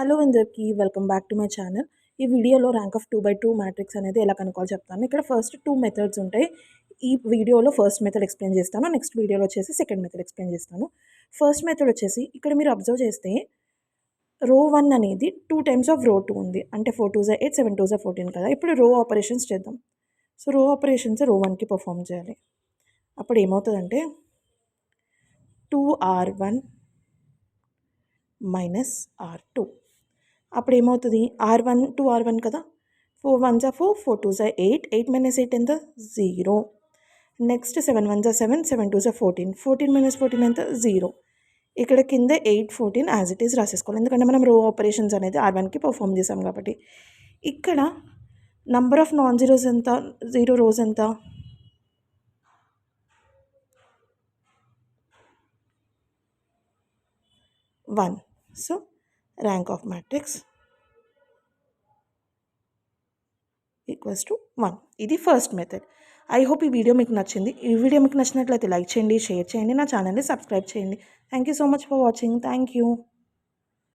Hello అందరికీ welcome back to my channel. ఈ వీడియోలో ర్యాంక్ ఆఫ్ 2/2 మ్యాట్రిక్స్ అనేది ఎలా కనుక్కోవాలో చెప్తాను. ఇక్కడ ఫస్ట్ 2 మెథడ్స్ ఉంటాయి. ఈ వీడియోలో ఫస్ట్ మెథడ్ ఎక్స్ప్లెయిన్ చేస్తాను. నెక్స్ట్ వీడియోలో వచ్చేసి సెకండ్ మెథడ్ ఎక్స్ప్లెయిన్ చేస్తాను. ఫస్ట్ మెథడ్ వచ్చేసి ఇక్కడ మీరు అబ్జర్వ్ చేస్తే రో 1 అనేది 2 టైమ్స్ ఆఫ్ రో 2 ఉంది. అంటే 4 2 8 7 2 14 కదా. ఇప్పుడు రో ఆపరేషన్స్ చేద్దాం. సో రో ఆపరేషన్స్ రో 1కి పర్ఫామ్ చేయాలి. అప్పుడు ఏమవుతుందంటే 2r1 మైనస్ r2. అప్పుడు ఏమవుతుంది, r1 2r1 కదా. 4 1 4 4 2 8 8 మైనస్ 8 ఎంత 0. నెక్స్ట్ 7 1 7 7 2 14 14 మైనస్ 14 ఎంత 0. ఇక్కడ కింద 8 14 యాజ్ ఇట్ ఈస్ రాసేసుకోవాలి, ఎందుకంటే మనం రో ఆపరేషన్స్ అనేది r1కి పర్ఫామ్ చేసాం కాబట్టి. ఇక్కడ నంబర్ ఆఫ్ నాన్ జీరోస్ ఎంత, 0 రోస్ ఎంత 1. So rank of matrix equals to 1. ఇది ఫస్ట్ మెథడ్. ఐ హోప్ ఈ వీడియో మీకు నచ్చింది. ఈ వీడియో మీకు నచ్చినట్లయితే లైక్ చేయండి, షేర్ చేయండి, నా ఛానల్ని సబ్స్క్రైబ్ చేయండి. Thank you so much for watching. Thank you.